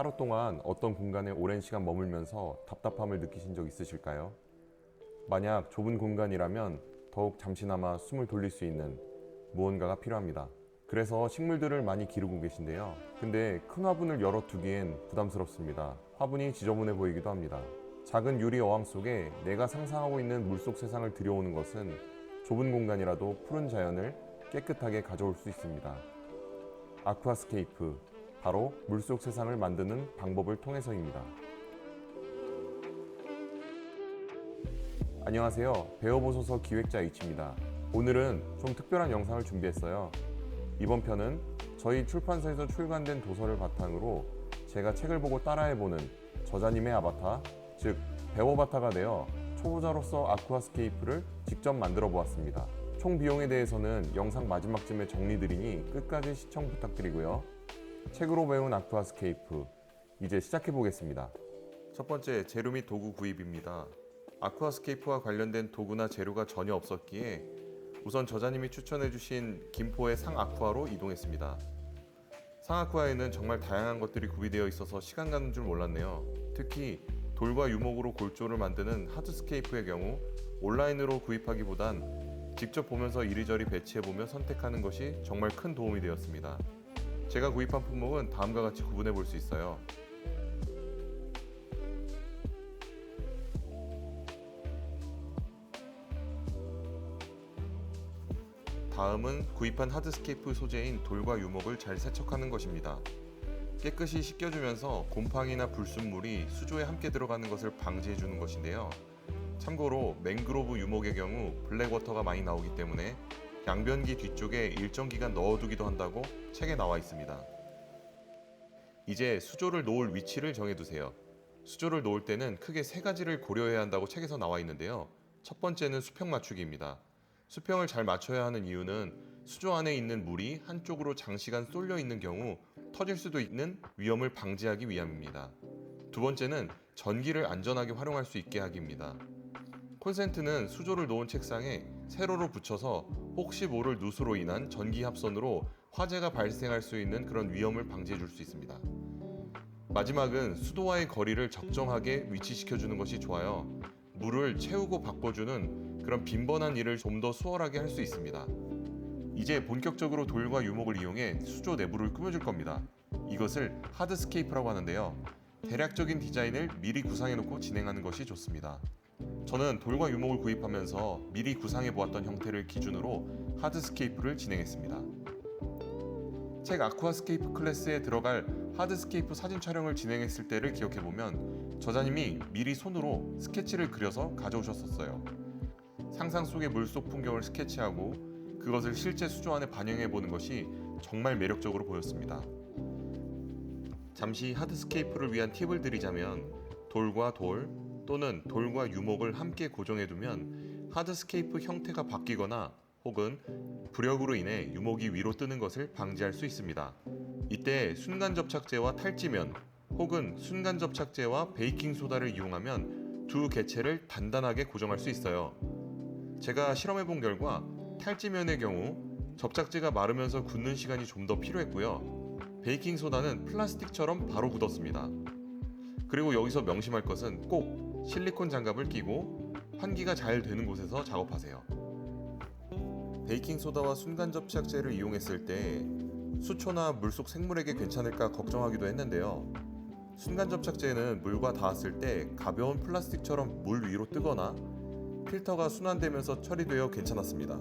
하루 동안 어떤 공간에 오랜 시간 머물면서 답답함을 느끼신 적 있으실까요? 만약 좁은 공간이라면 더욱 잠시나마 숨을 돌릴 수 있는 무언가가 필요합니다. 그래서 식물들을 많이 기르고 계신데요. 근데 큰 화분을 열어두기엔 부담스럽습니다. 화분이 지저분해 보이기도 합니다. 작은 유리 어항 속에 내가 상상하고 있는 물속 세상을 들여오는 것은 좁은 공간이라도 푸른 자연을 깨끗하게 가져올 수 있습니다. 아쿠아스케이프, 바로 물속 세상을 만드는 방법을 통해서입니다. 안녕하세요. 배워보소서 기획자 H입니다. 오늘은 좀 특별한 영상을 준비했어요. 이번 편은 저희 출판사에서 출간된 도서를 바탕으로 제가 책을 보고 따라해보는 저자님의 아바타, 즉 배워바타가 되어 초보자로서 아쿠아스케이프를 직접 만들어 보았습니다. 총 비용에 대해서는 영상 마지막쯤에 정리드리니 끝까지 시청 부탁드리고요. 책으로 배운 아쿠아스케이프, 이제 시작해 보겠습니다. 첫 번째, 재료 및 도구 구입입니다. 아쿠아스케이프와 관련된 도구나 재료가 전혀 없었기에 우선 저자님이 추천해주신 김포의 상아쿠아로 이동했습니다. 상아쿠아에는 정말 다양한 것들이 구비되어 있어서 시간 가는 줄 몰랐네요. 특히 돌과 유목으로 골조를 만드는 하드스케이프의 경우 온라인으로 구입하기보단 직접 보면서 이리저리 배치해보며 선택하는 것이 정말 큰 도움이 되었습니다. 제가 구입한 품목은 다음과 같이 구분해 볼 수 있어요. 다음은 구입한 하드스케이프 소재인 돌과 유목을 잘 세척하는 것입니다. 깨끗이 씻겨주면서 곰팡이나 불순물이 수조에 함께 들어가는 것을 방지해주는 것인데요. 참고로 맹그로브 유목의 경우 블랙워터가 많이 나오기 때문에 양변기 뒤쪽에 일정 기간 넣어두기도 한다고 책에 나와 있습니다. 이제 수조를 놓을 위치를 정해두세요. 수조를 놓을 때는 크게 세 가지를 고려해야 한다고 책에서 나와 있는데요. 첫 번째는 수평 맞추기입니다. 수평을 잘 맞춰야 하는 이유는 수조 안에 있는 물이 한쪽으로 장시간 쏠려 있는 경우 터질 수도 있는 위험을 방지하기 위함입니다. 두 번째는 전기를 안전하게 활용할 수 있게 하기입니다. 콘센트는 수조를 놓은 책상에 세로로 붙여서 혹시 모를 누수로 인한 전기 합선으로 화재가 발생할 수 있는 그런 위험을 방지해 줄 수 있습니다. 마지막은 수도와의 거리를 적정하게 위치시켜주는 것이 좋아요. 물을 채우고 바꿔주는 그런 빈번한 일을 좀 더 수월하게 할 수 있습니다. 이제 본격적으로 돌과 유목을 이용해 수조 내부를 꾸며줄 겁니다. 이것을 하드스케이프라고 하는데요. 대략적인 디자인을 미리 구상해놓고 진행하는 것이 좋습니다. 저는 돌과 유목을 구입하면서 미리 구상해 보았던 형태를 기준으로 하드스케이프를 진행했습니다. 책 아쿠아스케이프 클래스에 들어갈 하드스케이프 사진 촬영을 진행했을 때를 기억해보면 저자님이 미리 손으로 스케치를 그려서 가져오셨었어요. 상상 속의 물속 풍경을 스케치하고 그것을 실제 수조 안에 반영해보는 것이 정말 매력적으로 보였습니다. 잠시 하드스케이프를 위한 팁을 드리자면 돌과 돌 또는 돌과 유목을 함께 고정해두면 하드스케이프 형태가 바뀌거나 혹은 부력으로 인해 유목이 위로 뜨는 것을 방지할 수 있습니다. 이때 순간접착제와 탈지면 혹은 순간접착제와 베이킹소다를 이용하면 두 개체를 단단하게 고정할 수 있어요. 제가 실험해본 결과 탈지면의 경우 접착제가 마르면서 굳는 시간이 좀 더 필요했고요. 베이킹소다는 플라스틱처럼 바로 굳었습니다. 그리고 여기서 명심할 것은 꼭 실리콘 장갑을 끼고 환기가 잘 되는 곳에서 작업하세요. 베이킹소다와 순간접착제를 이용했을 때 수초나 물속 생물에게 괜찮을까 걱정하기도 했는데요. 순간접착제는 물과 닿았을 때 가벼운 플라스틱처럼 물 위로 뜨거나 필터가 순환되면서 처리되어 괜찮았습니다.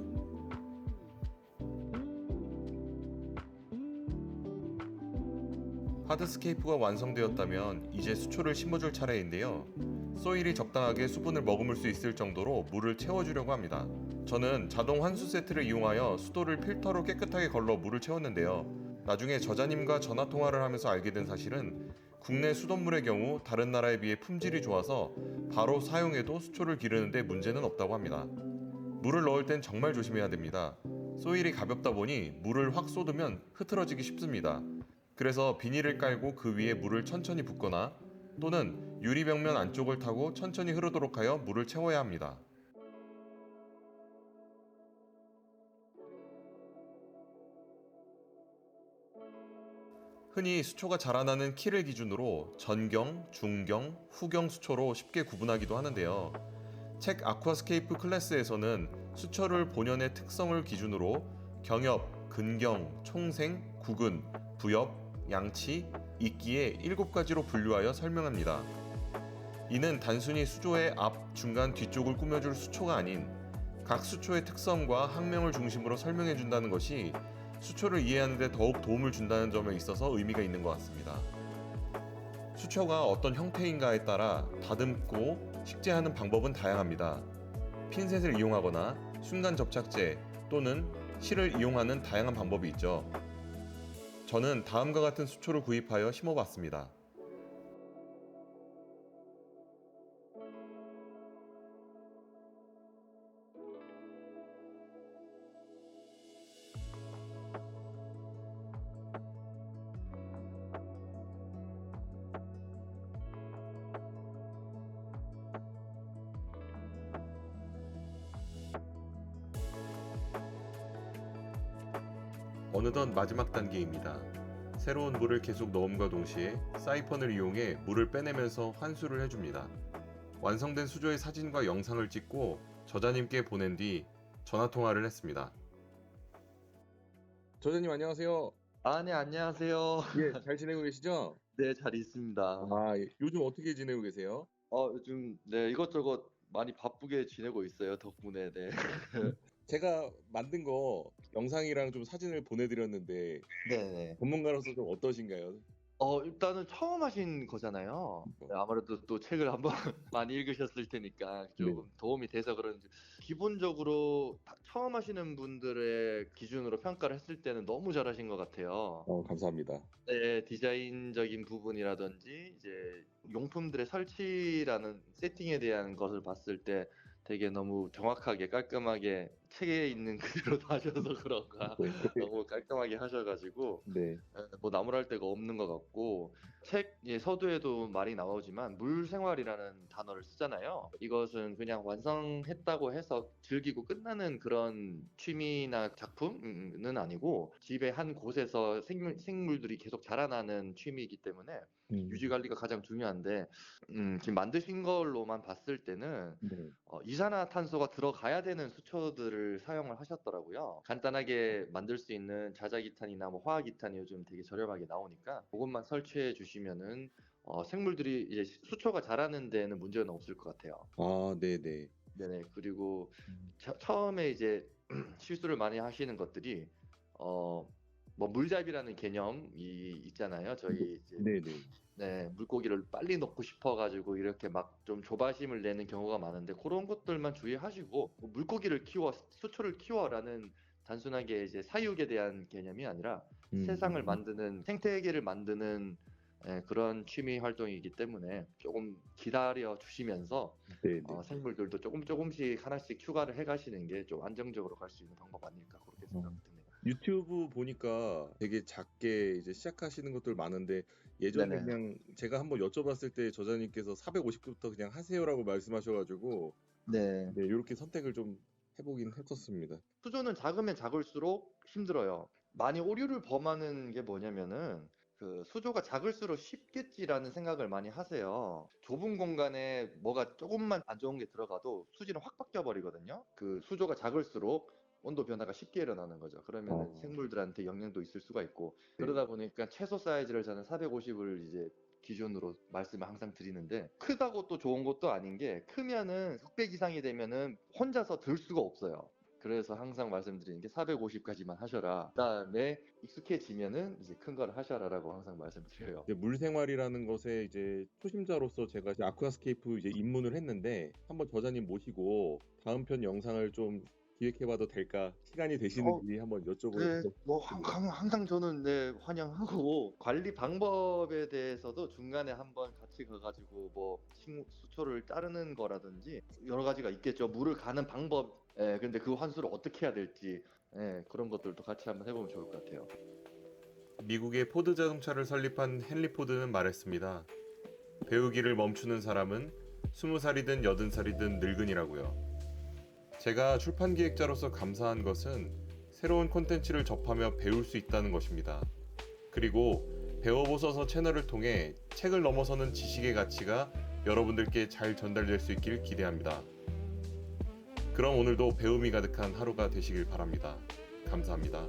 하드스케이프가 완성되었다면 이제 수초를 심어줄 차례인데요. 소일이 적당하게 수분을 머금을 수 있을 정도로 물을 채워주려고 합니다. 저는 자동 환수 세트를 이용하여 수도를 필터로 깨끗하게 걸러 물을 채웠는데요. 나중에 저자님과 전화통화를 하면서 알게 된 사실은 국내 수돗물의 경우 다른 나라에 비해 품질이 좋아서 바로 사용해도 수초를 기르는데 문제는 없다고 합니다. 물을 넣을 땐 정말 조심해야 됩니다. 소일이 가볍다 보니 물을 확 쏟으면 흐트러지기 쉽습니다. 그래서 비닐을 깔고 그 위에 물을 천천히 붓거나 또는 유리벽면 안쪽을 타고 천천히 흐르도록 하여 물을 채워야 합니다. 흔히 수초가 자라나는 키를 기준으로 전경, 중경, 후경 수초로 쉽게 구분하기도 하는데요. 책 아쿠아스케이프 클래스에서는 수초를 본연의 특성을 기준으로 경엽, 근경, 총생, 구근, 부엽, 양치, 이끼의 7가지로 분류하여 설명합니다. 이는 단순히 수조의 앞, 중간, 뒤쪽을 꾸며줄 수초가 아닌 각 수초의 특성과 학명을 중심으로 설명해 준다는 것이 수초를 이해하는 데 더욱 도움을 준다는 점에 있어서 의미가 있는 것 같습니다. 수초가 어떤 형태인가에 따라 다듬고 식재하는 방법은 다양합니다. 핀셋을 이용하거나 순간 접착제 또는 실을 이용하는 다양한 방법이 있죠. 저는 다음과 같은 수초를 구입하여 심어봤습니다. 어느덧 마지막 단계입니다. 새로운 물을 계속 넣음과 동시에 사이펀을 이용해 물을 빼내면서 환수를 해줍니다. 완성된 수조의 사진과 영상을 찍고 저자님께 보낸 뒤 전화통화를 했습니다. 저자님 안녕하세요. 네, 안녕하세요. 예, 잘 지내고 계시죠? 네, 잘 있습니다. 요즘 어떻게 지내고 계세요? 요즘, 네, 이것저것 많이 바쁘게 지내고 있어요, 덕분에, 네. 제가 만든 거 영상이랑 좀 사진을 보내드렸는데 네네. 전문가로서 좀 어떠신가요? 일단은 처음 하신 거잖아요. 네, 아무래도 또 책을 한번 많이 읽으셨을 테니까 조금 도움이 돼서 그런지. 기본적으로 처음 하시는 분들의 기준으로 평가를 했을 때는 너무 잘하신 것 같아요. 감사합니다. 네, 디자인적인 부분이라든지 이제 용품들의 설치라는 세팅에 대한 것을 봤을 때 되게 너무 정확하게 깔끔하게 책에 있는 그대로 다 하셔서 그런가 너무 깔끔하게 하셔가지고 네. 뭐 나무랄 데가 없는 것 같고, 책 서두에도 말이 나오지만 물생활이라는 단어를 쓰잖아요. 이것은 그냥 완성했다고 해서 즐기고 끝나는 그런 취미나 작품은 아니고 집의 한 곳에서 생물들이 계속 자라나는 취미이기 때문에 유지 관리가 가장 중요한데, 지금 만드신 걸로만 봤을 때는 네. 이산화탄소가 들어가야 되는 수초들을 사용을 하셨더라고요. 간단하게 만들 수 있는 자자기탄이나 뭐 화학기탄이 요즘 되게 저렴하게 나오니까 그것만 설치해 주시면은 생물들이 이제 수초가 자라는 데는 문제는 없을 것 같아요. 네네. 네네. 그리고 처음에 이제 실수를 많이 하시는 것들이 뭐 물잡이라는 개념이 있잖아요. 저희 이제 네네. 네, 물고기를 빨리 넣고 싶어가지고 이렇게 막 좀 조바심을 내는 경우가 많은데, 그런 것들만 주의하시고 뭐 물고기를 키워, 수초를 키워라는 단순하게 이제 사육에 대한 개념이 아니라 세상을 만드는, 생태계를 만드는 그런 취미 활동이기 때문에 조금 기다려 주시면서 네네. 생물들도 조금씩 하나씩 추가를 해가시는 게 좀 안정적으로 갈 수 있는 방법 아닐까 그렇게 생각됩니다. 유튜브 보니까 되게 작게 이제 시작하시는 것들 많은데 예전에 네네. 그냥 제가 한번 여쭤봤을 때 저자님께서 450부터 그냥 하세요라고 말씀하셔가지고 네. 네, 이렇게 선택을 좀 해보긴 했었습니다. 수조는 작으면 작을수록 힘들어요. 많이 오류를 범하는 게 뭐냐면은 그 수조가 작을수록 쉽겠지라는 생각을 많이 하세요. 좁은 공간에 뭐가 조금만 안 좋은 게 들어가도 수질은 확 바뀌어 버리거든요. 그 수조가 작을수록 온도 변화가 쉽게 일어나는 거죠. 그러면은 생물들한테 영향도 있을 수가 있고, 그러다 보니까 최소 사이즈를 저는 450을 이제 기준으로 말씀을 항상 드리는데, 크다고 또 좋은 것도 아닌 게, 크면은 600 이상이 되면은 혼자서 들 수가 없어요. 그래서 항상 말씀드리는 게 450까지만 하셔라. 그다음에 익숙해지면은 이제 큰 거를 하셔라라고 항상 말씀드려요. 이제 물생활이라는 것에 이제 초심자로서 제가 이제 아쿠아스케이프 이제 입문을 했는데 한번 저자님 모시고 다음 편 영상을 좀 기획해봐도 될까? 시간이 되시는지 한번 여쭤보고 네, 뭐 싶습니다. 항상 저는 네, 환영하고, 관리 방법에 대해서도 중간에 한번 같이 가가지고 뭐 수초를 따르는 거라든지 여러 가지가 있겠죠. 물을 가는 방법, 근데 그 환수를 어떻게 해야 될지, 그런 것들도 같이 한번 해보면 좋을 것 같아요. 미국의 포드 자동차를 설립한 헨리 포드는 말했습니다. 배우기를 멈추는 사람은 20살이든 80살이든 늙은이라고요. 제가 출판 기획자로서 감사한 것은 새로운 콘텐츠를 접하며 배울 수 있다는 것입니다. 그리고 배워보소서 채널을 통해 책을 넘어서는 지식의 가치가 여러분들께 잘 전달될 수 있길 기대합니다. 그럼 오늘도 배움이 가득한 하루가 되시길 바랍니다. 감사합니다.